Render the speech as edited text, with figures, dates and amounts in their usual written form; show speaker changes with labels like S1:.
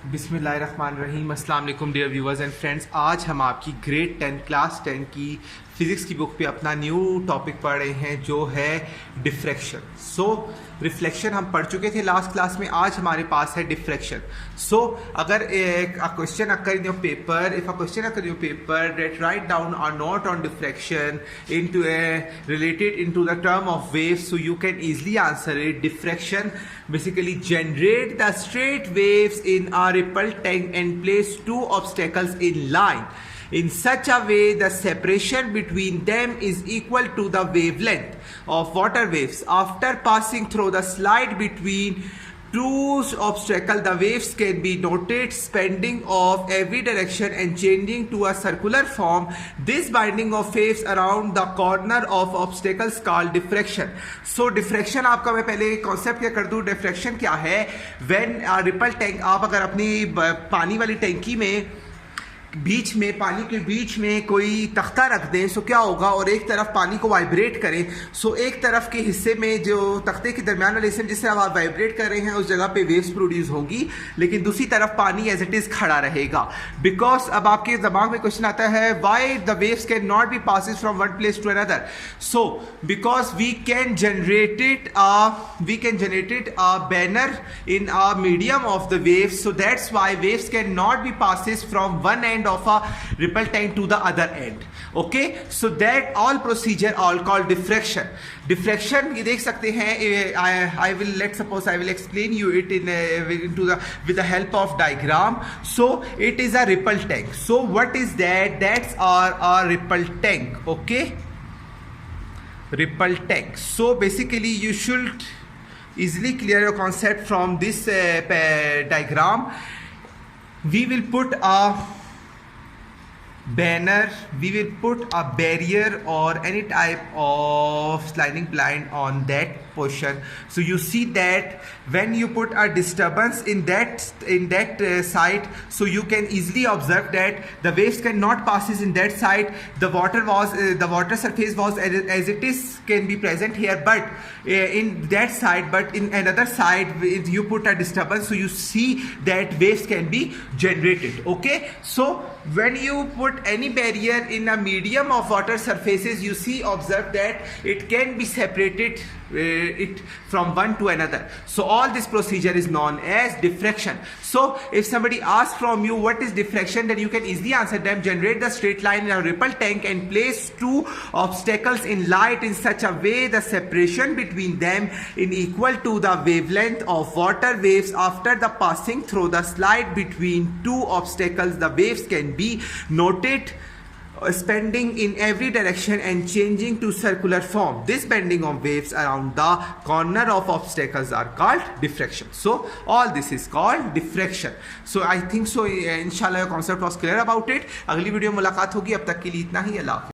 S1: बिस्मिल्लाहिर्रहमानिर्रहीम। अस्सलाम वालेकुम डियर व्यूअर्स एंड फ्रेंड्स। आज हम आपकी ग्रेड 10 क्लास 10 की फ़िज़िक्स की बुक पे अपना न्यू टॉपिक पढ़ रहे हैं जो है डिफ्रैक्शन। रिफ्लेक्शन हम पढ़ चुके थे लास्ट क्लास में। आज हमारे पास है डिफ्रैक्शन। अगर a question occur in your paper, if a question occur in your paper that write down a note on diffraction into related into the term of waves, so you can easily answer it. Diffraction basically generate the straight waves in a ripple tank and place two obstacles in line in such a way the separation between them is equal to the wavelength of water waves. After passing through the slide between two obstacles, the waves can be noted spending of every direction and changing to a circular form. This binding of waves around the corner of obstacles called diffraction. Diffraction आपका मैं पहले concept क्या कर दूं। Diffraction क्या है? When ripple tank, आप अगर अपनी पानी वाली टैंकी में बीच में पानी के बीच में कोई तख्ता रख दें, सो क्या होगा, और एक तरफ पानी को वाइब्रेट करें, सो एक तरफ के हिस्से में जो तख्ते के दरमियान वाले हिस्से में जिससे आप वाइब्रेट कर रहे हैं उस जगह पे वेव्स प्रोड्यूस होगी, लेकिन दूसरी तरफ पानी एज इट इज खड़ा रहेगा। बिकॉज अब आपके दिमाग में क्वेश्चन आता है why the waves can not be passes from one place to another. So because we can generate it a banner in a medium of the waves, so that's why waves cannot be passes from one end of a ripple tank to the other end. Okay, so that all procedure all called diffraction. Diffraction ये देख सकते हैं, I will explain you it with the help of diagram. So it is a ripple tank. So what is that? That's our ripple tank. Okay, ripple tank. So basically you should easily clear your concept from this diagram. We will put a banner, we will put a barrier or any type of sliding blind on that portion. So you see that when you put a disturbance in that side, so you can easily observe that the waves cannot passes in that side. The water surface was as it is can be present here, but in that side, but in another side you put a disturbance, so you see that waves can be generated. Okay, so when you put any barrier in a medium of water surfaces, you observe that it can be separated it from one to another. So all this procedure is known as diffraction. So if somebody asks from you what is diffraction, then you can easily answer them. Generate the straight line in a ripple tank and place two obstacles in light in such a way the separation between them is equal to the wavelength of water waves. After the passing through the slide between two obstacles, the waves can be noted spending in every direction and changing to circular form. This bending of waves around the corner of obstacles are called diffraction. So all this is called diffraction. So I think so inshallah your concept was clear about it. अगली video मुलाकात होगी, अब तक के लिए इतना ही। अल्लाह हाफ़िज़।